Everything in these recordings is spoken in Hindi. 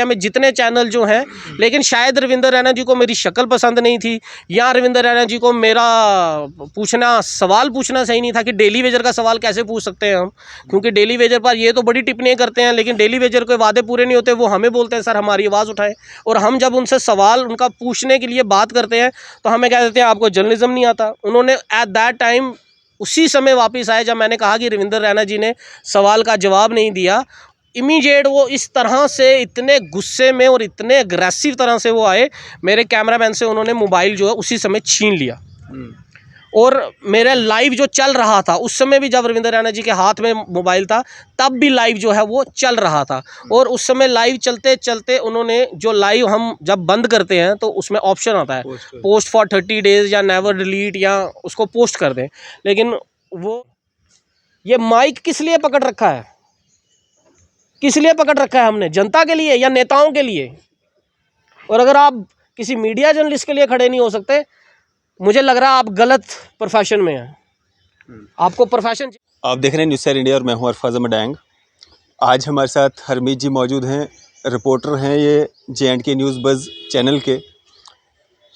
में जितने चैनल जो हैं, लेकिन शायद रविंदर रैना जी को मेरी शक्ल पसंद नहीं थी, या रविंदर रैना जी को मेरा सवाल पूछना सही नहीं था कि डेली वेजर का सवाल कैसे पूछ सकते हैं हम, क्योंकि डेली वेजर पर ये तो बड़ी टिप्पणियाँ करते हैं, लेकिन डेली वेजर के वादे पूरे नहीं होते। वो हमें बोलते हैं सर हमारी आवाज़ उठाएं, और हम जब उनसे सवाल उनका पूछने के लिए बात करते हैं तो हमें कह देते हैं आपको जर्नलिज्म नहीं आता। उन्होंने एट दैट टाइम उसी समय वापस आए जब मैंने कहा कि रविंदर रैना जी ने सवाल का जवाब नहीं दिया। इमीडिएट वो इस तरह से इतने गुस्से में और इतने अग्रेसिव तरह से वो आए, मेरे कैमरामैन से उन्होंने मोबाइल जो है उसी समय छीन लिया। और मेरा लाइव जो चल रहा था उस समय भी, जब रविंदर रैना जी के हाथ में मोबाइल था तब भी लाइव जो है वो चल रहा था। और उस समय लाइव चलते चलते उन्होंने जो लाइव हम जब बंद करते हैं तो उसमें ऑप्शन आता है पोस्ट फॉर 30 डेज़ या नेवर डिलीट, या उसको पोस्ट कर दें। लेकिन वो ये माइक किस लिए पकड़ रखा है, किस लिए पकड़ रखा है हमने? जनता के लिए या नेताओं के लिए? और अगर आप किसी मीडिया जर्नलिस्ट के लिए खड़े नहीं हो सकते, मुझे लग रहा है आप गलत प्रोफेशन में हैं। आपको प्रोफेशन। आप देख रहे हैं न्यूज़ सैर इंडिया और मैं हूं अरफाज अहमद डैंग। आज हमारे साथ हरमीत जी मौजूद हैं, रिपोर्टर हैं ये J&K न्यूज़ बज़ चैनल के।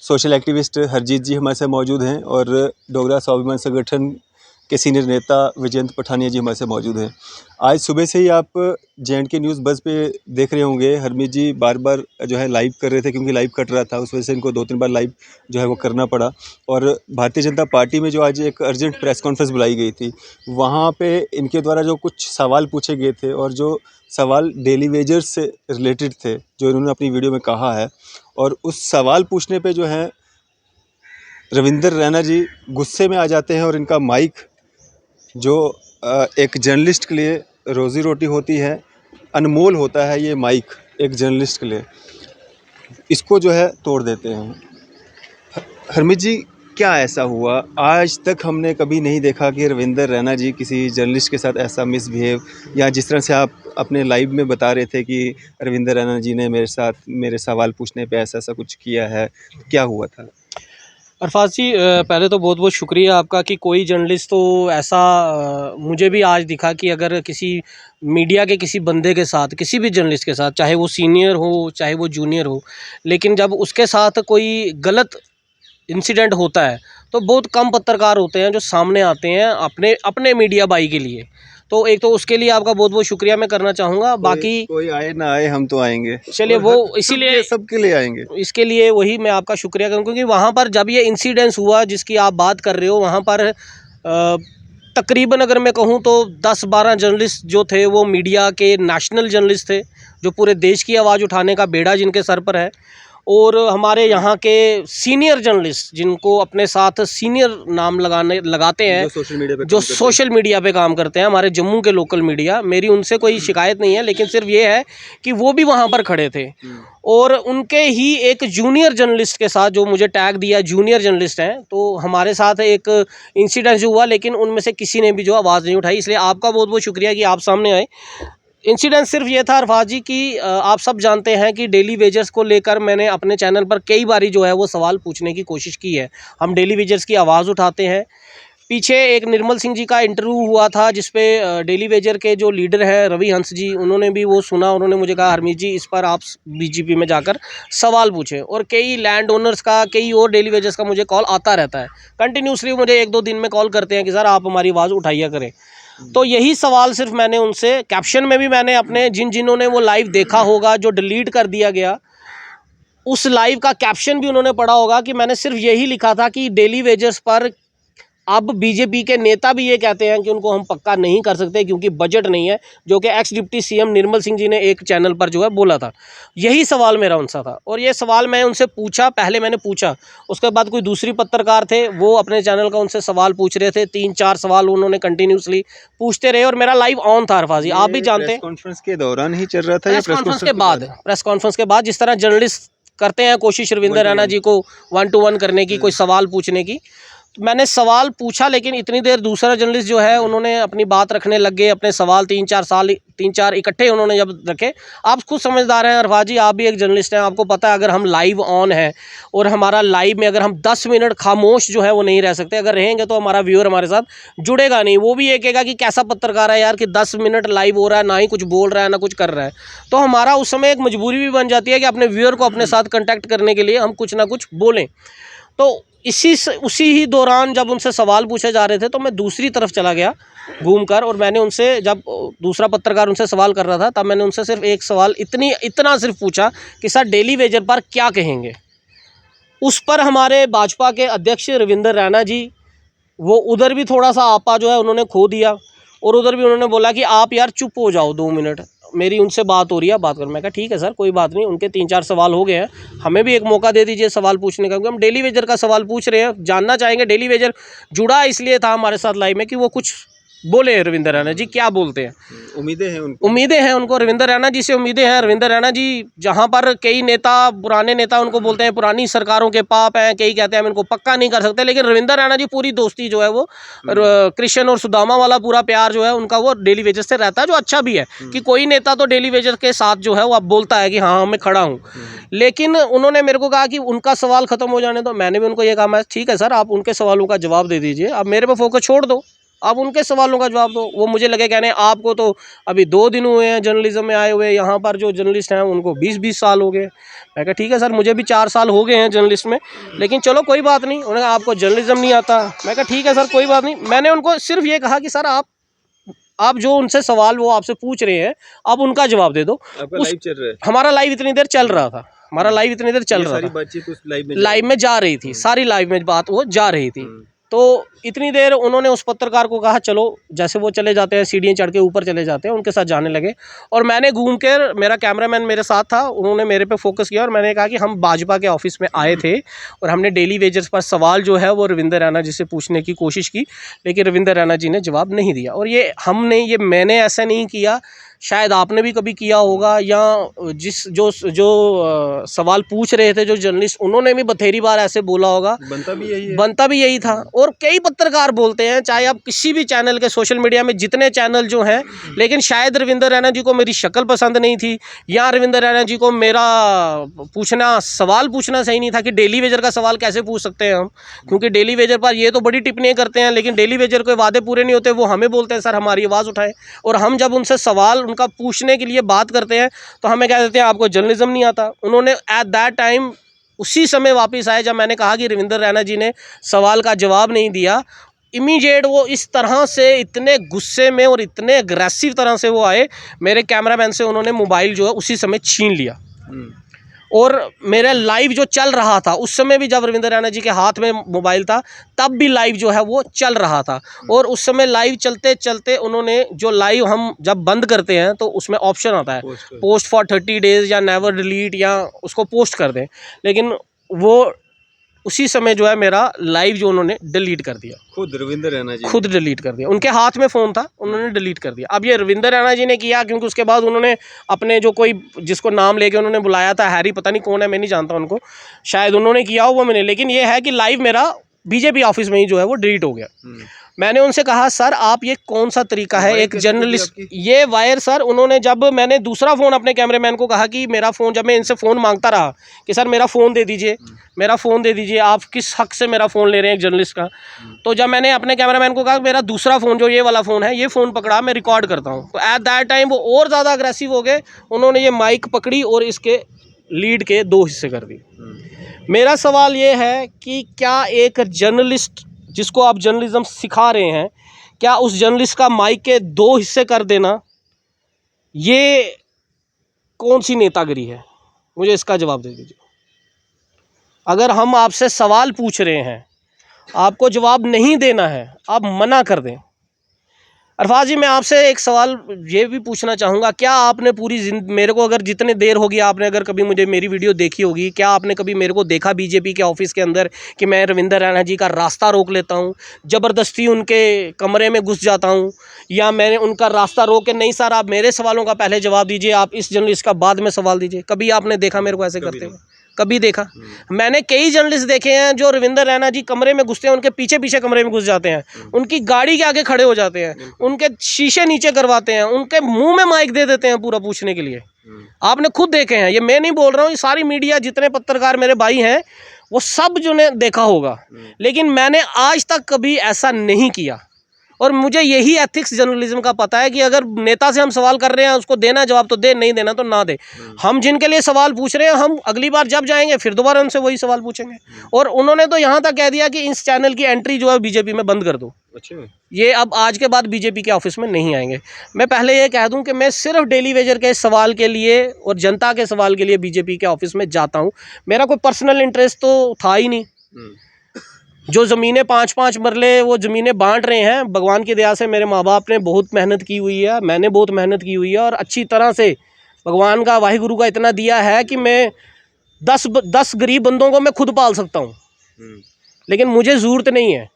सोशल एक्टिविस्ट हरजीत जी हमारे साथ मौजूद हैं, और डोगरा स्वाभिमान संगठन के सीनियर नेता विजयंत पठानिया जी हमारे साथ मौजूद हैं। आज सुबह से ही आप J&K न्यूज़ बज़ पे देख रहे होंगे, हरमीत जी बार बार जो है लाइव कर रहे थे, क्योंकि लाइव कट रहा था, उस वजह से इनको 2-3 बार लाइव जो है वो करना पड़ा। और भारतीय जनता पार्टी में जो आज एक अर्जेंट प्रेस कॉन्फ्रेंस बुलाई गई थी, वहाँ पे इनके द्वारा जो कुछ सवाल पूछे गए थे, और जो सवाल डेली वेजर्स से रिलेटेड थे जो इन्होंने अपनी वीडियो में कहा है, और उस सवाल पूछने पर जो है रविंदर रैना जी गुस्से में आ जाते हैं। और इनका माइक जो एक जर्नलिस्ट के लिए रोज़ी रोटी होती है, अनमोल होता है ये माइक एक जर्नलिस्ट के लिए, इसको जो है तोड़ देते हैं। हरमीत जी, क्या ऐसा हुआ? आज तक हमने कभी नहीं देखा कि रविंदर रैना जी किसी जर्नलिस्ट के साथ ऐसा मिसबिहेव, या जिस तरह से आप अपने लाइव में बता रहे थे कि रविंदर रैना जी ने मेरे साथ मेरे सवाल पूछने पे ऐसा ऐसा कुछ किया है, क्या हुआ था? अरफाज जी, पहले तो बहुत बहुत शुक्रिया आपका कि कोई जर्नलिस्ट तो ऐसा मुझे भी आज दिखा कि अगर किसी मीडिया के किसी बंदे के साथ, किसी भी जर्नलिस्ट के साथ, चाहे वो सीनियर हो चाहे वो जूनियर हो, लेकिन जब उसके साथ कोई गलत इंसिडेंट होता है तो बहुत कम पत्रकार होते हैं जो सामने आते हैं अपने अपने मीडिया भाई के लिए। तो एक तो उसके लिए आपका बहुत बहुत शुक्रिया मैं करना चाहूँगा। बाकी कोई आए ना आए, हम तो आएंगे। चलिए, वो इसीलिए सबके लिए आएंगे, इसके लिए वही मैं आपका शुक्रिया करूँ, क्योंकि वहाँ पर जब ये इंसिडेंस हुआ जिसकी आप बात कर रहे हो, वहाँ पर तकरीबन अगर मैं कहूँ तो 10-12 जर्नलिस्ट जो थे वो मीडिया के नेशनल जर्नलिस्ट थे, जो पूरे देश की आवाज़ उठाने का बेड़ा जिनके सर पर है। और हमारे यहाँ के सीनियर जर्नलिस्ट जिनको अपने साथ सीनियर नाम लगाते हैं, जो सोशल मीडिया पे काम करते हैं, हमारे जम्मू के लोकल मीडिया, मेरी उनसे कोई शिकायत नहीं है, लेकिन सिर्फ ये है कि वो भी वहाँ पर खड़े थे। और उनके ही एक जूनियर जर्नलिस्ट के साथ, जो मुझे टैग दिया जूनियर जर्नलिस्ट हैं, तो हमारे साथ एक इंसिडेंट जो हुआ, लेकिन उनमें से किसी ने भी जो आवाज़ नहीं उठाई। इसलिए आपका बहुत बहुत शुक्रिया कि आप सामने आए। इंसिडेंट सिर्फ ये था अरफाज जी कि आप सब जानते हैं कि डेली वेजर्स को लेकर मैंने अपने चैनल पर कई बारी जो है वो सवाल पूछने की कोशिश की है। हम डेली वेजर्स की आवाज़ उठाते हैं। पीछे एक निर्मल सिंह जी का इंटरव्यू हुआ था जिसपे डेली वेजर के जो लीडर हैं रवि हंस जी, उन्होंने भी वो सुना। उन्होंने मुझे कहा हरमीत जी इस पर आप BJP में जाकर सवाल पूछें। और कई लैंड ओनर्स का, कई और डेली वेजर्स का मुझे कॉल आता रहता है कंटिन्यूसली। मुझे 1-2 दिन में कॉल करते हैं कि सर आप हमारी आवाज़ उठाइए करें। तो यही सवाल सिर्फ मैंने उनसे, कैप्शन में भी मैंने अपने जिन्होंने वो लाइव देखा होगा जो डिलीट कर दिया गया, उस लाइव का कैप्शन भी उन्होंने पढ़ा होगा कि मैंने सिर्फ यही लिखा था कि डेली वेजर्स पर अब BJP के नेता भी ये कहते हैं कि उनको हम पक्का नहीं कर सकते क्योंकि बजट नहीं है, जो कि x deputy CM Nirmal Singh ji ने एक चैनल पर जो है बोला था। यही सवाल मेरा उनसे था, और ये सवाल मैं उनसे पूछा, पहले मैंने पूछा, उसके बाद कोई दूसरी पत्रकार थे वो अपने चैनल का उनसे सवाल पूछ रहे थे। 3-4 सवाल उन्होंने कंटिन्यूसली पूछते रहे, और मेरा लाइव ऑन था अरफाजी, आप भी जानते हैं। कॉन्फ्रेंस के दौरान ही चल रहा था, प्रेस कॉन्फ्रेंस के बाद, प्रेस कॉन्फ्रेंस के बाद जिस तरह जर्नलिस्ट करते हैं कोशिश रविंदर रैना जी को 1-to-1 करने की, कोई सवाल पूछने की, मैंने सवाल पूछा, लेकिन इतनी देर दूसरा जर्नलिस्ट जो है उन्होंने अपनी बात रखने लग गए, अपने सवाल 3-4 इकट्ठे उन्होंने जब रखे। आप खुद समझदार हैं अरफाज जी, आप भी एक जर्नलिस्ट हैं, आपको पता है अगर हम लाइव ऑन है और हमारा लाइव में अगर हम 10 मिनट खामोश जो है वो नहीं रह सकते, अगर रहेंगे तो हमारा व्यूअर हमारे साथ जुड़ेगा नहीं, वो भी ये कहेगा कि कैसा पत्रकार है यार कि 10 मिनट लाइव हो रहा है, ना ही कुछ बोल रहा है ना कुछ कर रहा है। तो हमारा उस समय एक मजबूरी भी बन जाती है कि अपने व्यूअर को अपने साथ कंटेक्ट करने के लिए हम कुछ ना कुछ बोलें। तो उसी ही दौरान जब उनसे सवाल पूछे जा रहे थे तो मैं दूसरी तरफ चला गया घूमकर, और मैंने उनसे, जब दूसरा पत्रकार उनसे सवाल कर रहा था तब मैंने उनसे सिर्फ एक सवाल इतना सिर्फ पूछा कि सर डेली वेजर पर क्या कहेंगे। उस पर हमारे भाजपा के अध्यक्ष रविंदर रैना जी, वो उधर भी थोड़ा सा आपा जो है उन्होंने खो दिया, और उधर भी उन्होंने बोला कि आप यार चुप हो जाओ 2 मिनट, मेरी उनसे बात हो रही है, बात कर। मैं कहा ठीक है सर कोई बात नहीं, उनके 3-4 सवाल हो गए हैं, हमें भी एक मौका दे दीजिए सवाल पूछने का, क्योंकि हम डेली वेजर का सवाल पूछ रहे हैं, जानना चाहेंगे। डेली वेजर जुड़ा इसलिए था हमारे साथ लाइव में कि वो कुछ बोले रविंदर रैना जी, क्या बोलते हैं। उम्मीदें हैं उनको, रविंदर रैना जी से उम्मीदें हैं। रविंदर रैना जी जहाँ पर कई नेता, पुराने नेता उनको बोलते हैं पुरानी सरकारों के पाप हैं, कई कहते हैं हम इनको पक्का नहीं कर सकते, लेकिन रविंदर रैना जी पूरी दोस्ती जो है वो कृष्ण और सुदामा वाला पूरा प्यार जो है उनका वो डेली वेजर से रहता है, जो अच्छा भी है कि कोई नेता तो डेली वेजर के साथ जो है वो अब बोलता है कि हाँ मैं खड़ा हूँ। लेकिन उन्होंने मेरे को कहा कि उनका सवाल खत्म हो जाने दो। मैंने भी उनको ये कहा, मैं ठीक है सर आप उनके सवालों का जवाब दे दीजिए, अब मेरे पे फोकस छोड़ दो, आप उनके सवालों का जवाब दो। वो मुझे लगे कहने आपको तो अभी 2 दिन हुए हैं जर्नलिज्म में आए हुए, यहाँ पर जो जर्नलिस्ट हैं उनको 20-20 साल हो गए। मैं कहा ठीक है सर मुझे भी 4 साल हो गए हैं जर्नलिस्ट में, लेकिन चलो कोई बात नहीं। उन्होंने कहा आपको जर्नलिज्म नहीं आता। मैं कहा ठीक है सर कोई बात नहीं। मैंने उनको सिर्फ ये कहा कि सर आप जो उनसे सवाल वो आपसे पूछ रहे हैं आप उनका जवाब दे दो। लाइव चल रहा है, हमारा लाइव इतनी देर चल रहा था, हमारा लाइव इतनी देर चल रहा था, बातचीत उस लाइव में जा रही थी, सारी लाइव में बात वो जा रही थी। तो इतनी देर उन्होंने उस पत्रकार को कहा चलो, जैसे वो चले जाते हैं सीढ़ियाँ चढ़ के ऊपर चले जाते हैं, उनके साथ जाने लगे, और मैंने घूम कर, मेरा कैमरामैन मेरे साथ था, उन्होंने मेरे पे फोकस किया और मैंने कहा कि हम भाजपा के ऑफिस में आए थे और हमने डेली वेजर्स पर सवाल जो है वो रविंदर रैना जी से पूछने की कोशिश की, लेकिन रविंदर रैना जी ने जवाब नहीं दिया। और ये मैंने ऐसा नहीं किया, शायद आपने भी कभी किया होगा, या जो सवाल पूछ रहे थे जो जर्नलिस्ट, उन्होंने भी बथेरी बार ऐसे बोला होगा। बनता भी यही था। और कई पत्रकार बोलते हैं, चाहे आप किसी भी चैनल के, सोशल मीडिया में जितने चैनल जो हैं, लेकिन शायद रविंदर रैना जी को मेरी शक्ल पसंद नहीं थी, या रविंदर रैना जी को मेरा सवाल पूछना सही नहीं था कि डेली वेजर का सवाल कैसे पूछ सकते हैं हम, क्योंकि डेली वेजर पर ये तो बड़ी टिप्पणियाँ करते हैं, लेकिन डेली वेजर के वादे पूरे नहीं होते। वो हमें बोलते हैं सर हमारी आवाज़ उठाएं, और हम जब उनसे सवाल उनका पूछने के लिए बात करते हैं तो हमें कह देते हैं आपको जर्नलिज्म नहीं आता। उन्होंने एट दैट टाइम उसी समय वापस आए जब मैंने कहा कि रविंदर रैना जी ने सवाल का जवाब नहीं दिया। इमीडिएट वो इस तरह से इतने गुस्से में और इतने अग्रेसिव तरह से वो आए, मेरे कैमरामैन से उन्होंने मोबाइल जो है उसी समय छीन लिया। और मेरा लाइव जो चल रहा था उस समय भी, जब रविंदर रैना जी के हाथ में मोबाइल था तब भी लाइव जो है वो चल रहा था। और उस समय लाइव चलते चलते उन्होंने, जो लाइव हम जब बंद करते हैं तो उसमें ऑप्शन आता है पोस्ट फॉर 30 डेज या नेवर डिलीट, या उसको पोस्ट कर दें, लेकिन वो उसी समय जो है मेरा लाइव जो उन्होंने डिलीट कर दिया। खुद रविंदर रैना जी खुद डिलीट कर दिया, उनके हाथ में फ़ोन था, उन्होंने डिलीट कर दिया। अब ये रविंदर रैना जी ने किया क्योंकि उसके बाद उन्होंने अपने जो कोई जिसको नाम लेके उन्होंने बुलाया था, हैरी पता नहीं कौन है, मैं नहीं जानता उनको, शायद उन्होंने किया हो वो मैंने, लेकिन ये है कि लाइव मेरा बीजेपी ऑफिस में ही जो है वो डिलीट हो गया। मैंने उनसे कहा सर आप ये कौन सा तरीका है एक जर्नलिस्ट, ये वायर सर, उन्होंने, जब मैंने दूसरा फ़ोन अपने कैमरामैन को कहा कि मेरा फ़ोन, जब मैं इनसे फ़ोन मांगता रहा कि सर मेरा फ़ोन दे दीजिए, मेरा फ़ोन दे दीजिए, आप किस हक से मेरा फ़ोन ले रहे हैं एक जर्नलिस्ट का, तो जब मैंने अपने कैमरामैन को कहा मेरा दूसरा फ़ोन जो ये वाला फ़ोन है, ये फ़ोन पकड़ा, मैं रिकॉर्ड करता हूँ, तो एट दैट टाइम वो और ज़्यादा अग्रेसिव हो गए। उन्होंने ये माइक पकड़ी और इसके लीड के 2 हिस्से कर दिए। मेरा सवाल ये है कि क्या एक जर्नलिस्ट जिसको आप जर्नलिज्म सिखा रहे हैं, क्या उस जर्नलिस्ट का माइक के 2 हिस्से कर देना ये कौन सी नेतागिरी है? मुझे इसका जवाब दे दीजिए। अगर हम आपसे सवाल पूछ रहे हैं, आपको जवाब नहीं देना है, आप मना कर दें। अरफाज जी मैं आपसे एक सवाल ये भी पूछना चाहूँगा, क्या आपने मेरे को, अगर जितने देर होगी आपने अगर कभी मेरी वीडियो देखी होगी, क्या आपने कभी मेरे को देखा बीजेपी के ऑफिस के अंदर कि मैं रविंदर रैना जी का रास्ता रोक लेता हूँ, ज़बरदस्ती उनके कमरे में घुस जाता हूँ, या मैंने उनका रास्ता रोक के, नहीं सर आप मेरे सवालों का पहले जवाब दीजिए, आप इस जर्नलिस्ट का बाद में सवाल दीजिए? कभी आपने देखा मेरे को ऐसे करते हुए? कभी देखा? मैंने कई जर्नलिस्ट देखे हैं जो रविंदर रैना जी कमरे में घुसते हैं, उनके पीछे पीछे कमरे में घुस जाते हैं, उनकी गाड़ी के आगे खड़े हो जाते हैं, उनके शीशे नीचे करवाते हैं, उनके मुंह में माइक दे देते हैं पूरा पूछने के लिए। आपने खुद देखे हैं, ये मैं नहीं बोल रहा हूँ, ये सारी मीडिया जितने पत्रकार मेरे भाई हैं वो सब जो ने देखा होगा। लेकिन मैंने आज तक कभी ऐसा नहीं किया, और मुझे यही एथिक्स जर्नलिज्म का पता है कि अगर नेता से हम सवाल कर रहे हैं उसको देना जवाब तो दे, नहीं देना तो ना दे। हम जिनके लिए सवाल पूछ रहे हैं, हम अगली बार जब जाएंगे फिर दोबारा उनसे वही सवाल पूछेंगे। और उन्होंने तो यहाँ तक कह दिया कि इस चैनल की एंट्री जो है बीजेपी में बंद कर दो। अच्छा, ये अब आज के बाद बीजेपी के ऑफिस में नहीं आएंगे। मैं पहले ये कह दूं कि मैं सिर्फ डेली वेजर के सवाल के लिए और जनता के सवाल के लिए बीजेपी के ऑफिस में जाता हूं। मेरा कोई पर्सनल इंटरेस्ट तो था ही नहीं। जो ज़मीनें 5-5 मरले वो ज़मीनें बांट रहे हैं, भगवान की दया से मेरे माँ बाप ने बहुत मेहनत की हुई है, मैंने बहुत मेहनत की हुई है, और अच्छी तरह से भगवान का वाहिगुरु का इतना दिया है कि मैं 10 गरीब बंदों को मैं खुद पाल सकता हूँ। लेकिन मुझे ज़रूरत नहीं है,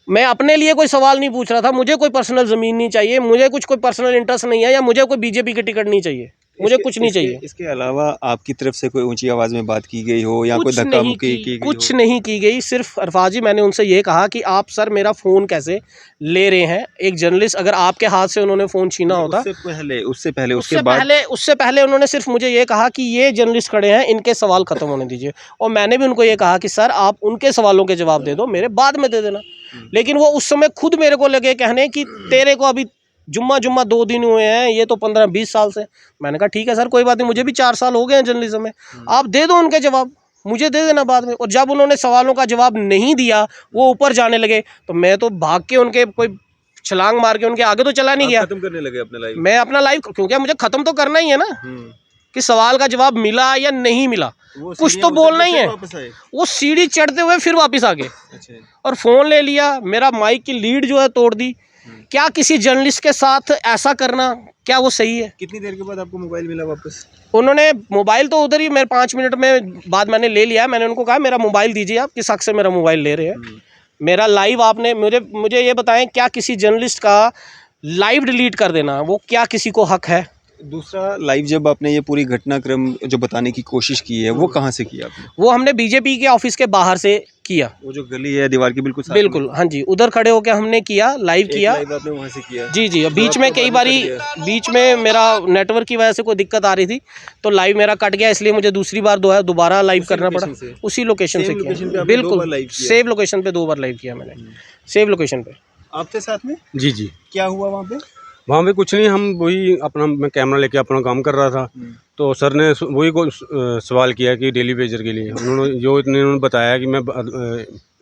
मैं अपने लिए कोई सवाल नहीं पूछ रहा था। मुझे कोई पर्सनल ज़मीन नहीं चाहिए, मुझे कोई पर्सनल इंटरेस्ट नहीं है, या मुझे कोई बीजेपी की टिकट नहीं चाहिए, मुझे कुछ नहीं चाहिए। इसके अलावा आपकी तरफ से कोई ऊंची आवाज़ में बात की गई हो या कोई धक्का मुक्की की गई हो? कुछ नहीं की गई। सिर्फ अरफाज जी, मैंने उनसे ये कहा कि आप सर मेरा फ़ोन कैसे ले रहे हैं? एक जर्नलिस्ट, अगर आपके हाथ से उन्होंने फ़ोन छीना होता, उससे पहले उन्होंने सिर्फ मुझे ये कहा कि ये जर्नलिस्ट खड़े हैं, इनके सवाल ख़त्म होने दीजिए। और मैंने भी उनको ये कहा कि सर आप उनके सवालों के जवाब दे दो, मेरे बाद में दे देना। लेकिन वो उस समय खुद मेरे को लगे कहने कि तेरे को अभी जुम्मा 2 दिन हुए हैं, ये तो 15-20 साल से। मैंने कहा ठीक है सर, कोई बात नहीं, मुझे भी 4 साल हो गए हैं जर्नलिज्म में, आप दे दो उनके जवाब, मुझे दे देना बाद में। और जब उन्होंने सवालों का जवाब नहीं दिया, वो ऊपर जाने लगे, तो मैं तो भाग के उनके कोई छलांग मार के उनके आगे तो चला नहीं गया। खत्म करने लगे अपना लाइव? मैं अपना लाइव, क्योंकि मुझे ख़त्म तो करना ही है ना, कि सवाल का जवाब मिला या नहीं मिला, कुछ तो बोलना ही है। वो सीढ़ी चढ़ते हुए फिर वापस आ गए। अच्छा। और फ़ोन ले लिया, मेरा माइक की लीड जो है तोड़ दी। क्या किसी जर्नलिस्ट के साथ ऐसा करना, क्या वो सही है? कितनी देर के बाद आपको मोबाइल मिला वापस? उन्होंने मोबाइल तो उधर ही मेरे 5 मिनट में बाद मैंने ले लिया। मैंने उनको कहा मेरा मोबाइल दीजिए, आप किस हक से मेरा मोबाइल ले रहे हैं? मेरा लाइव आपने मुझे ये बताएं, क्या किसी जर्नलिस्ट का लाइव डिलीट कर देना वो क्या किसी को हक है? दूसरा, लाइव जब आपने ये पूरी घटनाक्रम जो बताने की कोशिश की है, वो कहाँ से किया आपने? वो हमने बीजेपी के ऑफिस के बाहर से किया। वो जो गली है दीवार के बिल्कुल साथ बिल्कुल, हाँ जी, उधर खड़े होकर हमने किया, लाइव किया। लाइव आपने वहाँ से किया? जी जी। बीच में कई बारी बीच में मेरा नेटवर्क की वजह से कोई दिक्कत आ रही थी, तो लाइव मेरा कट गया, इसलिए मुझे दूसरी बार दोबारा लाइव करना पड़ा। उसी लोकेशन से किया, बिल्कुल सेम लोकेशन पे 2 बार लाइव किया मैंने, सेम लोकेशन पे। आपके साथ में? जी जी। क्या हुआ वहाँ पे? वहाँ पे कुछ नहीं, हम वही अपना, मैं कैमरा लेके अपना काम कर रहा था, तो सर ने वही को सवाल किया कि डेली वेजर के लिए उन्होंने बताया कि मैं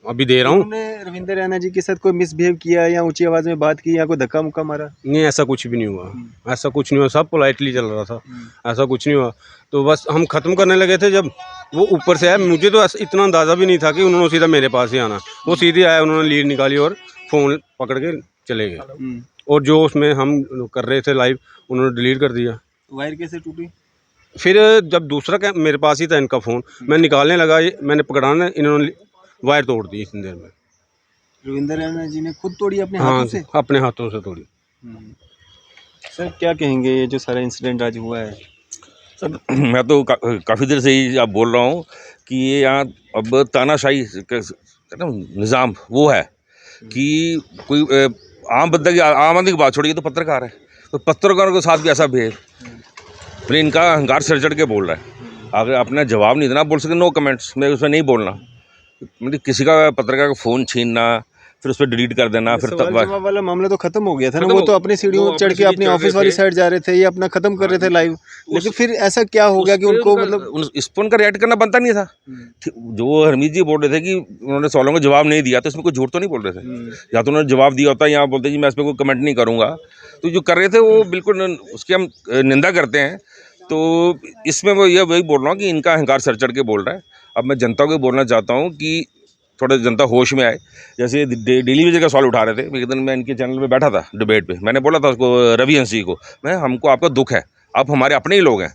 अभी दे रहा हूँ। उन्होंने रविंदर रैना जी के साथ कोई मिसबिहेव किया या ऊंची आवाज़ में बात की या कोई धक्का मुक्का मारा? नहीं, ऐसा कुछ भी नहीं हुआ, ऐसा कुछ नहीं हुआ, सब पोलाइटली चल रहा था, ऐसा कुछ नहीं हुआ। तो बस हम ख़त्म करने लगे थे जब वो ऊपर से आया। मुझे तो इतना अंदाज़ा भी नहीं था कि उन्होंने सीधा मेरे पास ही आना। वो सीधे आया, उन्होंने लीड निकाली और फ़ोन पकड़ के चले गए, और जो उसमें हम कर रहे थे लाइव उन्होंने डिलीट कर दिया। वायर कैसे टूटी? फिर जब दूसरा मेरे पास ही था इनका फ़ोन, मैं निकालने लगा, मैंने पकड़ाना, इन्होंने वायर तोड़ दी इतनी देर में। रविंदर रैना जी ने खुद तोड़ी अपने हाथों से? अपने हाथों से तोड़ी। सर क्या कहेंगे, ये जो सारा इंसिडेंट आज हुआ है? सर मैं तो काफ़ी देर से ही आप बोल रहा हूँ कि ये यहाँ अब तानाशाही निज़ाम वो है कि कोई आम बंदा की, आम आदमी की बात छोड़िए, तो पत्रकार है, तो पत्रकारों के साथ भी ऐसा बिहेव, फिर इनका अहंकार सर चढ़ के बोल रहा है। अगर अपना जवाब नहीं देना, बोल सकते नो कमेंट्स, मैं उसमें नहीं बोलना। मतलब किसी का पत्रकार का फ़ोन छीनना, फिर उस पर डिलीट कर देना, फिर जवाब वाला मामला तो खत्म हो गया था ना। वो तो अपनी सीढ़ियों चढ़ के अपनी ऑफिस वाली साइड जा रहे थे, ये अपना खत्म कर रहे थे लाइव, लेकिन फिर ऐसा क्या हो गया कि उनको, मतलब इस पर उनका रिएक्ट करना बनता नहीं था। जो हरमीत जी बोल रहे थे कि उन्होंने सवालों का जवाब नहीं दिया, तो इसमें कोई झूठ तो नहीं बोल रहे थे। या तो उन्होंने जवाब दिया होता, यहाँ बोलते जी मैं इस पर कोई कमेंट नहीं करूँगा। तो जो कर रहे थे वो बिल्कुल उसकी हम निंदा करते हैं। तो इसमें वो ये वही बोल रहा हूँ कि इनका अहंकार सर चढ़ के बोल रहा है। अब मैं जनता को बोलना चाहता हूँ कि थोड़ा जनता होश में आए। जैसे डेली वेजर का सवाल उठा रहे थे, एक दिन मैं इनके चैनल पे बैठा था डिबेट पे, मैंने बोला था उसको, रवि हंस जी को, मैं हमको आपका दुख है, आप हमारे अपने ही लोग हैं,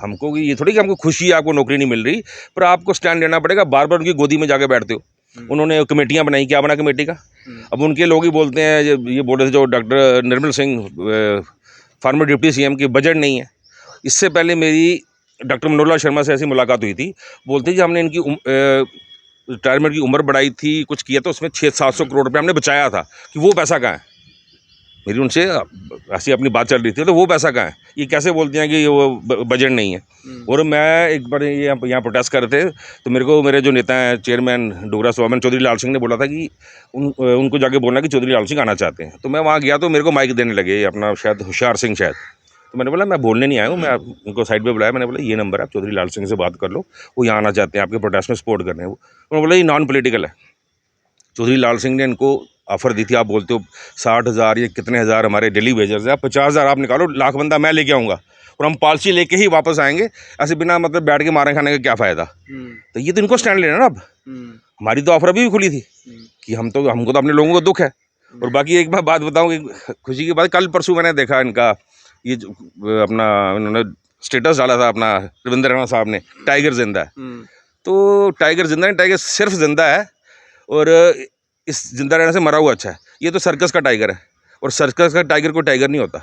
हमको ये थोड़ी कि हमको खुशी है आपको नौकरी नहीं मिल रही, पर आपको स्टैंड लेना पड़ेगा। बार बार उनकी गोदी में जाके बैठते हो। उन्होंने कमेटियाँ बनाई, क्या बना कमेटी का? अब उनके लोग ही बोलते हैं, ये बोल रहे थे जो doctor Nirmal Singh farmer deputy CM की, बजट नहीं है। इससे पहले मेरी डॉक्टर मनोहर शर्मा से ऐसी मुलाकात हुई थी, बोलते जी हमने इनकी रिटायरमेंट की उम्र बढ़ाई थी, कुछ किया तो उसमें 600-700 करोड़ रुपये हमने बचाया था, कि वो पैसा कहाँ है। मेरी उनसे ऐसी अपनी बात चल रही थी, तो वो पैसा कहाँ है, ये कैसे बोलते हैं कि वो बजट नहीं है। और मैं एक बार यहाँ प्रोटेस्ट कर रहे थे, तो मेरे को मेरे जो नेता हैं चेयरमैन डोगरा स्वामन चौधरी लाल सिंह ने बोला था कि उनको जाके बोलना कि चौधरी लाल सिंह आना चाहते हैं। तो मैं वहाँ गया तो मेरे को माइक देने लगे, अपना शायद होशियार सिंह शायद। तो मैंने बोला मैं बोलने नहीं आया हूँ, मैं उनको साइड पे बुलाया, मैंने बोला ये नंबर है, आप चौधरी लाल सिंह से बात कर लो, वो यहाँ आना चाहते हैं, आपके प्रोटेस्ट में सपोर्ट कर रहे हैं। उन्होंने बोला ये नॉन पॉलिटिकल है। चौधरी लाल सिंह ने इनको ऑफ़र दी थी, आप बोलते हो 60,000 या कितने हज़ार हमारे डेली वेजर्स हैं, आप 50,000 आप निकालो, लाख बंदा मैं लेके आऊँगा और हम पॉलिसी लेके ही वापस आएंगे, ऐसे बिना मतलब बैठ के मारे खाने का क्या फ़ायदा। तो ये तो इनको स्टैंड लेना ना। अब हमारी तो ऑफर अभी भी खुली थी कि हमको तो अपने लोगों को दुख है। और बाकी एक मैं बात बताऊँ कि खुशी की बात, कल परसों मैंने देखा इनका ये अपना इन्होंने स्टेटस डाला था अपना रविंद्र रैना साहब ने, टाइगर जिंदा है। तो टाइगर जिंदा है, टाइगर सिर्फ जिंदा है और इस जिंदा रहने से मरा हुआ अच्छा है। ये तो सर्कस का टाइगर है और सर्कस का टाइगर को टाइगर नहीं होता,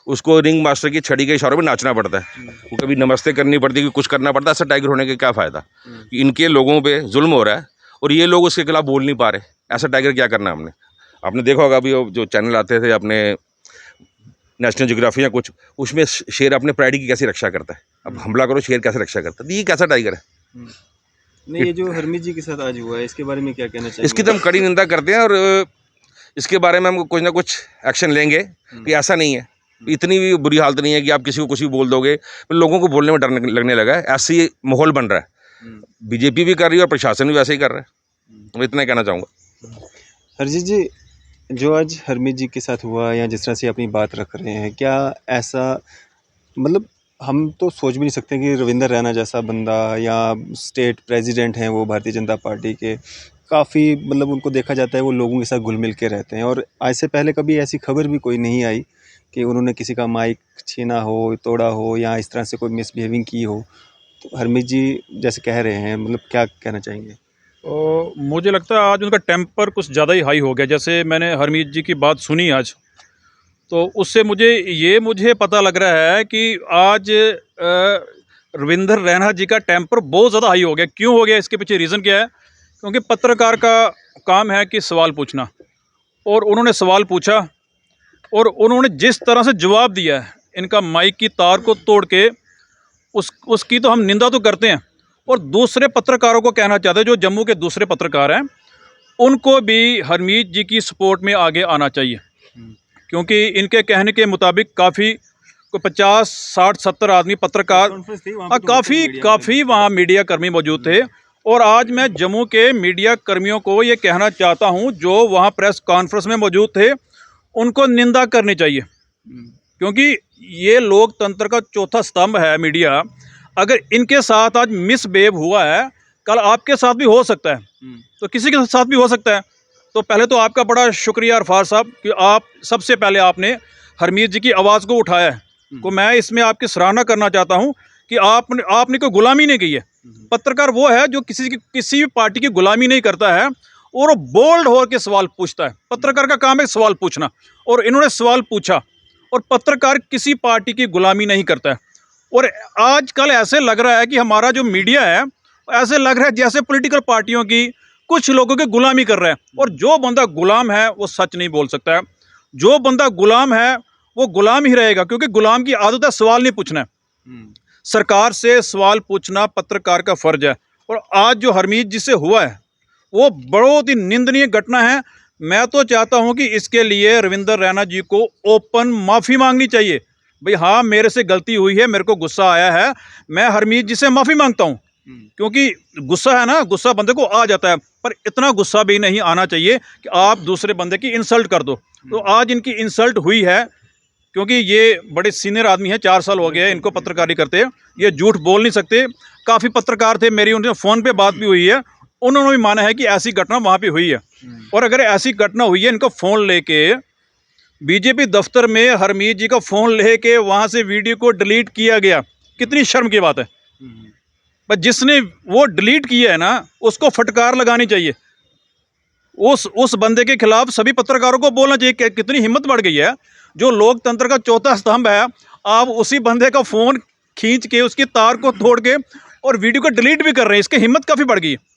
उसको रिंग मास्टर की छड़ी के इशारों में नाचना पड़ता है, वो कभी नमस्ते करनी पड़ती है, कुछ करना पड़ता है। ऐसा टाइगर होने का क्या फ़ायदा, इनके लोगों पे जुल्म हो रहा है और ये लोग उसके खिलाफ बोल नहीं पा रहे। ऐसा टाइगर क्या करना हमने। आपने देखा होगा अभी जो चैनल आते थे अपने नेशनल ज्योग्राफी या कुछ, उसमें शेर अपने प्राइड की कैसी रक्षा करता है। अब हमला करो, शेर कैसे रक्षा करता है, ये कैसा टाइगर है। नहीं, ये जो हरमीत जी के साथ आज हुआ है, इसके बारे में क्या कहना चाहिए? इसकी तो हम कड़ी निंदा करते हैं और इसके बारे में हम कुछ ना कुछ एक्शन लेंगे कि ऐसा नहीं है, इतनी भी बुरी हालत नहीं है कि आप किसी को कुछ भी बोल दोगे। लोगों को बोलने में डर लगने लगा है, ऐसी माहौल बन रहा है। बीजेपी भी कर रही है और प्रशासन भी वैसे ही कर रहा है। मैं इतना कहना चाहूँगा। हरजीत जी, जो आज हरमीत जी के साथ हुआ या जिस तरह से अपनी बात रख रहे हैं, क्या ऐसा मतलब हम तो सोच भी नहीं सकते कि रविंद्र रैना जैसा बंदा या स्टेट प्रेसिडेंट हैं वो भारतीय जनता पार्टी के, काफ़ी मतलब उनको देखा जाता है वो लोगों के साथ घुल मिल के रहते हैं, और आज से पहले कभी ऐसी खबर भी कोई नहीं आई कि उन्होंने किसी का माइक छीना हो, तोड़ा हो या इस तरह से कोई मिसबिहेविंग की हो। तो हरमीत जी जैसे कह रहे हैं, मतलब क्या कहना चाहेंगे? मुझे लगता है आज उनका टेम्पर कुछ ज़्यादा ही हाई हो गया। जैसे मैंने हरमीत जी की बात सुनी आज, तो उससे मुझे पता लग रहा है कि आज रविंद्र रैना जी का टेम्पर बहुत ज़्यादा हाई हो गया। क्यों हो गया, इसके पीछे रीज़न क्या है? क्योंकि पत्रकार का काम है कि सवाल पूछना, और उन्होंने सवाल पूछा और उन्होंने जिस तरह से जवाब दिया है, इनका माइक की तार को तोड़ के, उसकी तो हम निंदा तो करते हैं। और दूसरे पत्रकारों को कहना चाहते हैं, जो जम्मू के दूसरे पत्रकार हैं, उनको भी हरमीत जी की सपोर्ट में आगे आना चाहिए। क्योंकि इनके कहने के मुताबिक काफ़ी 50, 60, 70 आदमी पत्रकार, काफ़ी वहाँ मीडिया कर्मी मौजूद थे। और आज मैं जम्मू के मीडिया कर्मियों को ये कहना चाहता हूँ, जो वहाँ प्रेस कॉन्फ्रेंस में मौजूद थे, उनको निंदा करनी चाहिए। क्योंकि ये लोकतंत्र का चौथा स्तंभ है मीडिया। अगर इनके साथ आज मिसबिहेव हुआ है, कल आपके साथ भी हो सकता है, तो किसी के साथ भी हो सकता है। तो पहले तो आपका बड़ा शुक्रिया अरफाज साहब कि आप सबसे पहले आपने हरमीत जी की आवाज़ को उठाया है। तो मैं इसमें आपकी सराहना करना चाहता हूं कि आपने कोई गुलामी नहीं की है। पत्रकार वो है जो किसी भी पार्टी की गुलामी नहीं करता है और वो बोल्ड होकर सवाल पूछता है। पत्रकार का काम है सवाल पूछना, और इन्होंने सवाल पूछा। और पत्रकार किसी पार्टी की गुलामी नहीं करता है। और आजकल ऐसे लग रहा है कि हमारा जो मीडिया है, ऐसे लग रहा है जैसे पॉलिटिकल पार्टियों की कुछ लोगों की गुलामी कर रहा है। और जो बंदा गुलाम है वो सच नहीं बोल सकता है। जो बंदा गुलाम है वो गुलाम ही रहेगा, क्योंकि गुलाम की आदत है सवाल नहीं पूछना है। सरकार से सवाल पूछना पत्रकार का फर्ज है। और आज जो हरमीत जी से हुआ है वो बहुत ही निंदनीय घटना है। मैं तो चाहता हूं कि इसके लिए रविंद्र रैना जी को ओपन माफ़ी मांगनी चाहिए। भाई हाँ, मेरे से गलती हुई है, मेरे को गुस्सा आया है, मैं हरमीत जी से माफ़ी मांगता हूं। क्योंकि गुस्सा है ना, गुस्सा बंदे को आ जाता है, पर इतना गुस्सा भी नहीं आना चाहिए कि आप दूसरे बंदे की इंसल्ट कर दो। तो आज इनकी इंसल्ट हुई है, क्योंकि ये बड़े सीनियर आदमी हैं, 4 साल हो गए इनको पत्रकारी करते हैं, ये झूठ बोल नहीं सकते। काफ़ी पत्रकार थे, मेरी उनसे फ़ोन पे बात भी हुई है, उन्होंने भी माना है कि ऐसी घटना वहाँ पे हुई है। और अगर ऐसी घटना हुई है, इनका फ़ोन लेके बीजेपी दफ्तर में हरमीत जी का फ़ोन लेके वहाँ से वीडियो को डिलीट किया गया, कितनी शर्म की बात है। पर जिसने वो डिलीट किया है ना, उसको फटकार लगानी चाहिए। उस बंदे के खिलाफ सभी पत्रकारों को बोलना चाहिए कितनी हिम्मत बढ़ गई है। जो लोकतंत्र का चौथा स्तंभ है, आप उसी बंदे का फ़ोन खींच के उसकी तार को तोड़ के और वीडियो को डिलीट भी कर रहे हैं। इसकी हिम्मत काफ़ी बढ़ गई है।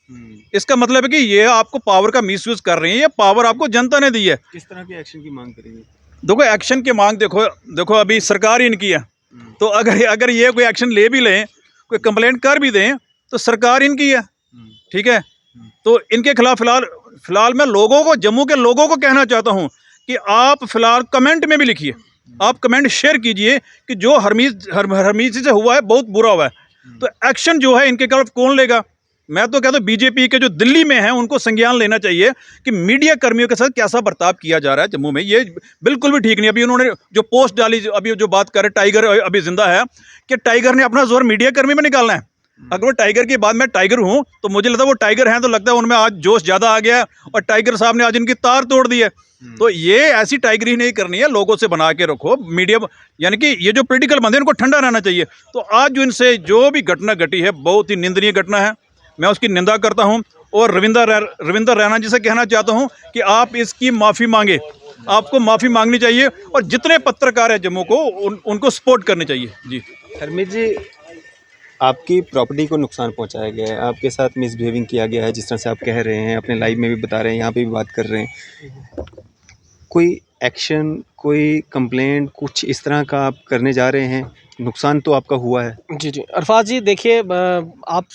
इसका मतलब है कि ये आपको पावर का मिसयूज़ कर रहे हैं। ये पावर आपको जनता ने दी है। किस तरह के एक्शन की मांग करेंगे? देखो एक्शन की मांग देखो अभी सरकार ही इनकी है, तो अगर ये कोई एक्शन ले भी लें, कोई कंप्लेंट कर भी दें, तो सरकार इनकी है, ठीक है। तो इनके खिलाफ फिलहाल मैं लोगों को, जम्मू के लोगों को कहना चाहता हूँ कि आप फिलहाल कमेंट में भी लिखिए, आप कमेंट शेयर कीजिए कि जो हरमीत से हुआ है बहुत बुरा हुआ है। तो एक्शन जो है इनके खिलाफ कौन लेगा? मैं तो कहता हूँ बीजेपी के जो दिल्ली में हैं उनको संज्ञान लेना चाहिए कि मीडिया कर्मियों के साथ कैसा बर्ताव किया जा रहा है जम्मू में। ये बिल्कुल भी ठीक नहीं। अभी उन्होंने जो पोस्ट डाली, अभी जो बात कर रहे टाइगर अभी जिंदा है, कि टाइगर ने अपना जोर मीडिया कर्मी में निकालना है। अगर वो टाइगर के बाद मैं टाइगर हूँ तो मुझे लगता है वो टाइगर हैं, तो लगता है उनमें आज जोश ज़्यादा आ गया है और टाइगर साहब ने आज इनकी तार तोड़ दी है। तो ये ऐसी टाइगरी नहीं करनी है, लोगों से बना के रखो मीडिया, यानी कि ये जो पॉलिटिकल बंदे हैं उनको ठंडा रहना चाहिए। तो आज जो इनसे जो भी घटना घटी है बहुत ही निंदनीय घटना है, मैं उसकी निंदा करता हूं। और रविंदर रैना जी से कहना चाहता हूं कि आप इसकी माफ़ी मांगे, आपको माफ़ी मांगनी चाहिए और जितने पत्रकार हैं जम्मू को उनको सपोर्ट करनी चाहिए। जी हरमीत जी, आपकी प्रॉपर्टी को नुकसान पहुंचाया गया है, आपके साथ मिसबिहेविंग किया गया है, जिस तरह से आप कह रहे हैं, अपने लाइव में भी बता रहे हैं, यहाँ पे भी बात कर रहे हैं, कोई एक्शन, कोई कंप्लेंट, कुछ इस तरह का आप करने जा रहे हैं? नुकसान तो आपका हुआ है। जी जी अरफाज जी, देखिए आप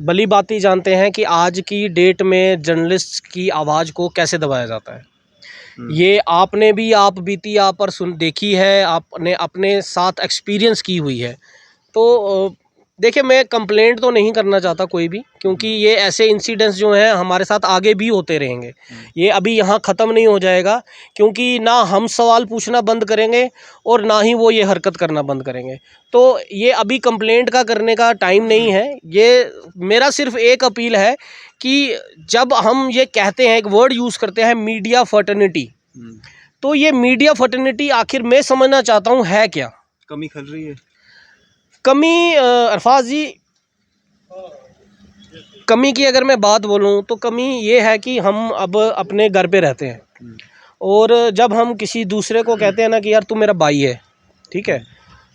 भली बात ही जानते हैं कि आज की डेट में जर्नलिस्ट की आवाज़ को कैसे दबाया जाता है। ये आपने भी आप बीती आप पर देखी है, आपने अपने साथ एक्सपीरियंस की हुई है। तो देखिए मैं कंप्लेंट तो नहीं करना चाहता कोई भी, क्योंकि ये ऐसे इंसिडेंट्स जो हैं हमारे साथ आगे भी होते रहेंगे। ये अभी यहाँ ख़त्म नहीं हो जाएगा, क्योंकि ना हम सवाल पूछना बंद करेंगे और ना ही वो ये हरकत करना बंद करेंगे। तो ये अभी कंप्लेंट का करने का टाइम नहीं है। ये मेरा सिर्फ एक अपील है कि जब हम ये कहते हैं, एक वर्ड यूज़ करते हैं मीडिया फर्टर्निटी, तो ये मीडिया फर्टर्निटी आखिर मैं समझना चाहता हूँ है क्या? कमी खल रही है। कमी अरफाज जी, कमी की अगर मैं बात बोलूं तो कमी ये है कि हम अब अपने घर पे रहते हैं और जब हम किसी दूसरे को कहते हैं ना कि यार तू मेरा भाई है, ठीक है,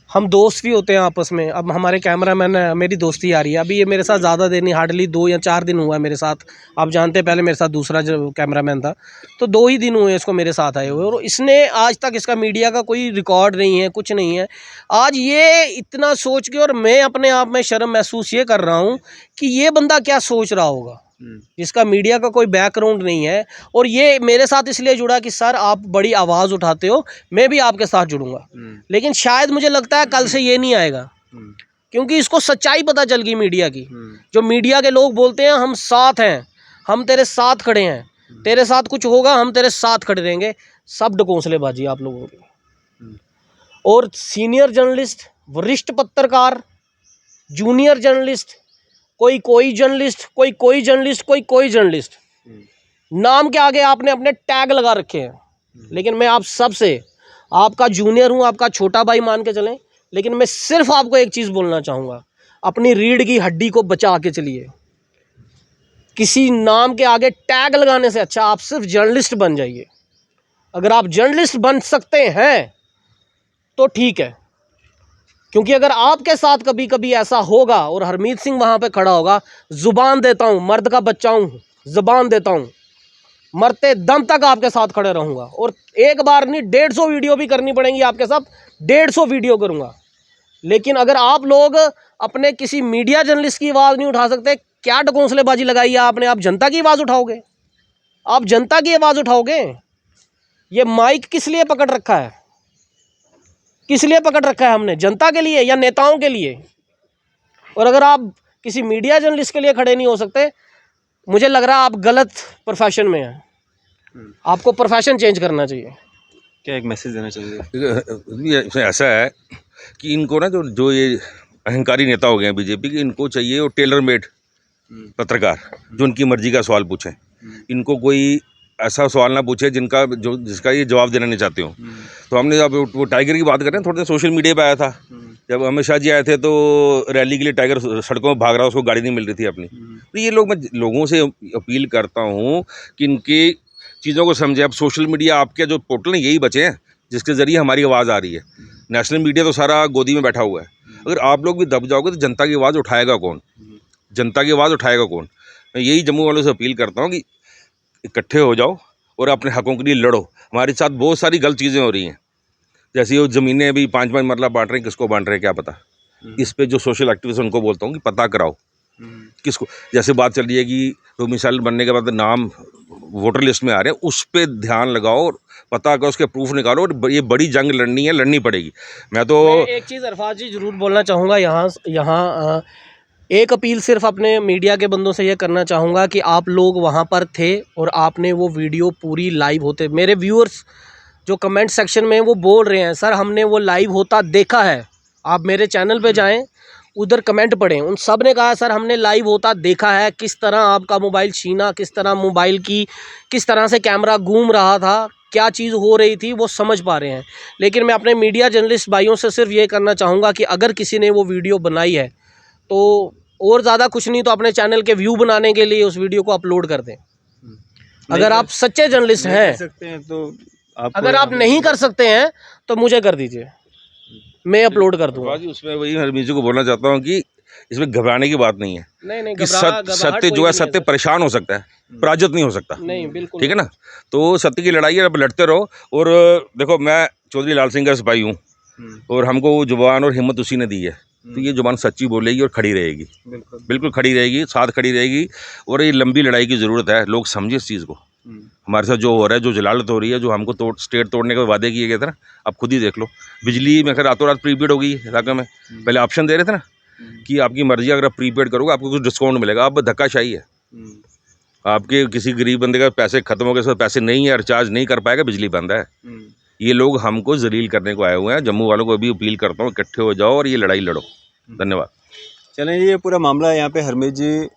हम दोस्त भी होते हैं आपस में। अब हमारे कैमरामैन है, मेरी दोस्ती आ रही है, अभी ये मेरे साथ ज़्यादा देर नहीं, हार्डली 2 या 4 दिन हुआ है मेरे साथ। आप जानते हैं पहले मेरे साथ दूसरा जो कैमरामैन था, तो 2 ही दिन हुए इसको मेरे साथ आए हुए, और इसने आज तक इसका मीडिया का कोई रिकॉर्ड नहीं है, कुछ नहीं है। आज ये इतना सोच के, और मैं अपने आप में शर्म महसूस ये कर रहा हूँ कि ये बंदा क्या सोच रहा होगा जिसका मीडिया का कोई बैकग्राउंड नहीं है। और ये मेरे साथ इसलिए जुड़ा कि सर आप बड़ी आवाज़ उठाते हो, मैं भी आपके साथ जुड़ूंगा। लेकिन शायद मुझे लगता है कल से ये नहीं आएगा, क्योंकि इसको सच्चाई पता चल गई मीडिया की। जो मीडिया के लोग बोलते हैं हम साथ हैं, हम तेरे साथ खड़े हैं, तेरे साथ कुछ होगा हम तेरे साथ खड़े रहेंगे, सब ढकोसलेबाजी आप लोगों की। और सीनियर जर्नलिस्ट, वरिष्ठ पत्रकार, जूनियर जर्नलिस्ट, कोई जर्नलिस्ट, कोई जर्नलिस्ट, कोई जर्नलिस्ट, नाम के आगे आपने अपने टैग लगा रखे हैं। लेकिन मैं आप सबसे, आपका जूनियर हूं, आपका छोटा भाई मान के चलें, लेकिन मैं सिर्फ आपको एक चीज़ बोलना चाहूँगा, अपनी रीढ़ की हड्डी को बचा के चलिए। किसी नाम के आगे टैग लगाने से अच्छा आप सिर्फ जर्नलिस्ट बन जाइए। अगर आप जर्नलिस्ट बन सकते हैं तो ठीक है, क्योंकि अगर आपके साथ कभी कभी ऐसा होगा और हरमीत सिंह वहाँ पे खड़ा होगा, जुबान देता हूँ, मर्द का बच्चा हूँ, जुबान देता हूँ, मरते दम तक आपके साथ खड़े रहूँगा। और एक बार नहीं 150 वीडियो भी करनी पड़ेंगी आपके साथ, 150 वीडियो करूँगा। लेकिन अगर आप लोग अपने किसी मीडिया जर्नलिस्ट की आवाज़ नहीं उठा सकते, क्या ढकोसलेबाजी लगाई है आपने? आप जनता की आवाज़ उठाओगे, आप जनता की आवाज़ उठाओगे। ये माइक किस लिए पकड़ रखा है, किस लिए पकड़ रखा है हमने? जनता के लिए या नेताओं के लिए? और अगर आप किसी मीडिया जर्नलिस्ट के लिए खड़े नहीं हो सकते, मुझे लग रहा है आप गलत प्रोफेशन में हैं, आपको प्रोफेशन चेंज करना चाहिए। क्या एक मैसेज देना चाहिए? इसमें ऐसा है कि इनको ना जो ये अहंकारी नेता हो गए हैं बीजेपी के, इनको चाहिए वो टेलर मेड पत्रकार जो उनकी मर्जी का सवाल पूछें। इनको कोई ऐसा सवाल ना पूछे जिसका ये जवाब देना नहीं चाहते हो। तो हमने अब वो टाइगर की बात कर रहे हैं, थोड़े दिन सोशल मीडिया पे आया था, जब अमित शाह जी आए थे तो रैली के लिए टाइगर सड़कों में भाग रहा, उसको गाड़ी नहीं मिल रही थी अपनी। तो ये लोग, मैं लोगों से अपील करता हूँ कि इनकी चीज़ों को समझें। अब सोशल मीडिया, आपके जो पोर्टल हैं यही बचे हैं जिसके ज़रिए हमारी आवाज़ आ रही है। नेशनल मीडिया तो सारा गोदी में बैठा हुआ है। अगर आप लोग भी दब जाओगे तो जनता की आवाज़ उठाएगा कौन? जनता की आवाज़ उठाएगा कौन? मैं यही जम्मू वालों से अपील करता हूँ कि इकट्ठे हो जाओ और अपने हकों के लिए लड़ो। हमारे साथ बहुत सारी गलत चीज़ें हो रही हैं, जैसे ये ज़मीनें भी 5-5 मरला बांट रहे हैं, किसको बांट रहे हैं क्या पता। इस पे जो सोशल एक्टिविस्ट उनको बोलता हूँ कि पता कराओ किसको। जैसे बात चल रही है कि डोमिसाइल बनने के बाद नाम वोटर लिस्ट में आ रहे हैं, उस पे ध्यान लगाओ और पता करो, उसके प्रूफ निकालो। और ये बड़ी जंग लड़नी है, लड़नी पड़ेगी। मैं तो मैं एक चीज़ अरफाज जी ज़रूर बोलना चाहूँगा यहाँ एक अपील सिर्फ अपने मीडिया के बंदों से ये करना चाहूँगा कि आप लोग वहाँ पर थे और आपने वो वीडियो पूरी लाइव होते, मेरे व्यूअर्स जो कमेंट सेक्शन में वो बोल रहे हैं सर हमने वो लाइव होता देखा है। आप मेरे चैनल पे जाएं, उधर कमेंट पढ़ें, उन सब ने कहा सर हमने लाइव होता देखा है, किस तरह आपका मोबाइल छीना, किस तरह मोबाइल की किस तरह से कैमरा घूम रहा था, क्या चीज़ हो रही थी वो समझ पा रहे हैं। लेकिन मैं अपने मीडिया जर्नलिस्ट भाइयों से सिर्फ ये करना चाहूँगा कि अगर किसी ने वो वीडियो बनाई है तो और ज़्यादा कुछ नहीं तो अपने चैनल के व्यू बनाने के लिए उस वीडियो को अपलोड कर दें। अगर आप सच्चे जर्नलिस्ट हैं, सकते हैं तो आप, अगर आप नहीं कर सकते हैं तो मुझे कर दीजिए, मैं अपलोड कर दूंगा। जी उसमें वही हरमीत जी को बोलना चाहता हूँ कि इसमें घबराने की बात नहीं है नहीं कि सत्य जो है सत्य परेशान हो सकता है, पराजित नहीं हो सकता। नहीं बिल्कुल ठीक है ना, तो सत्य की लड़ाई है, अब लड़ते रहो। और देखो मैं चौधरी लाल सिंह का सिपाही हूँ और हमको वो जुबान और हिम्मत उसी ने दी है, तो ये जुबान सच्ची बोलेगी और खड़ी रहेगी, बिल्कुल खड़ी रहेगी, साथ खड़ी रहेगी। और ये लंबी लड़ाई की ज़रूरत है, लोग समझे इस चीज़ को। हमारे साथ जो हो रहा है, जो जलालत हो रही है, जो हमको स्टेट तोड़ने के वादे किए गए थे ना, अब खुद ही देख लो। बिजली में रातों रात प्रीपेड हो गई इलाके में, पहले ऑप्शन दे रहे थे ना कि आपकी मर्जी, अगर आप प्रीपेड करोगे आपको कुछ डिस्काउंट मिलेगा, अब धक्काशाही है। आपके किसी गरीब बंदे का पैसे खत्म हो गए, उसमें पैसे नहीं है, रिचार्ज नहीं कर पाएगा, बिजली बंद है। ये लोग हमको जलील करने को आए हुए हैं। जम्मू वालों को भी अपील करता हूँ इकट्ठे हो जाओ और ये लड़ाई लड़ो। धन्यवाद। चलें, ये पूरा मामला यहाँ पे हरमीत जी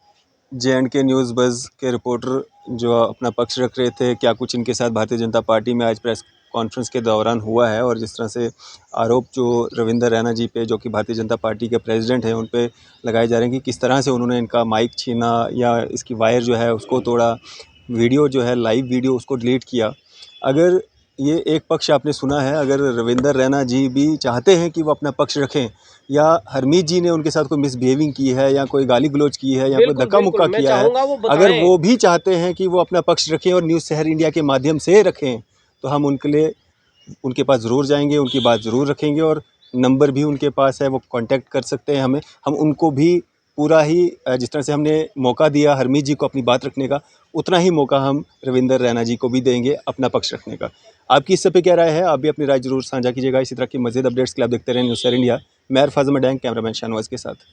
J&K न्यूज़ बज़ के रिपोर्टर जो अपना पक्ष रख रहे थे, क्या कुछ इनके साथ भारतीय जनता पार्टी में आज प्रेस कॉन्फ्रेंस के दौरान हुआ है, और जिस तरह से आरोप जो रविंदर रैना जी पे, जो कि भारतीय जनता पार्टी के प्रेसिडेंट हैं, उन पे लगाए जा रहे हैं कि किस तरह से उन्होंने इनका माइक छीना या इसकी वायर जो है उसको तोड़ा, वीडियो जो है लाइव वीडियो उसको डिलीट किया। अगर ये एक पक्ष आपने सुना है, अगर रविंदर रैना जी भी चाहते हैं कि वो अपना पक्ष रखें, या हरमीत जी ने उनके साथ कोई मिसबिहेविंग की है या कोई गाली गलौज की है या कोई धक्का मुक्का किया है, अगर वो भी चाहते हैं कि वो अपना पक्ष रखें और न्यूज़ शहर इंडिया के माध्यम से रखें, तो हम उनके पास ज़रूर जाएंगे, उनकी बात ज़रूर रखेंगे, और नंबर भी उनके पास है, वो कांटेक्ट कर सकते हैं हमें। हम उनको भी पूरा ही, जिस तरह से हमने मौका दिया हरमीत जी को अपनी बात रखने का, उतना ही मौका हम रविंदर रैना जी को भी देंगे अपना पक्ष रखने का। आपकी इस पे क्या राय है? आप भी अपनी राय जरूर साझा कीजिएगा। इसी तरह की मज़ीद अपडेट्स के लिए आप देखते रहें न्यूज़ शहर इंडिया। मैं अरफाज मडैंग, कैमरामैन शाहनवाज के साथ।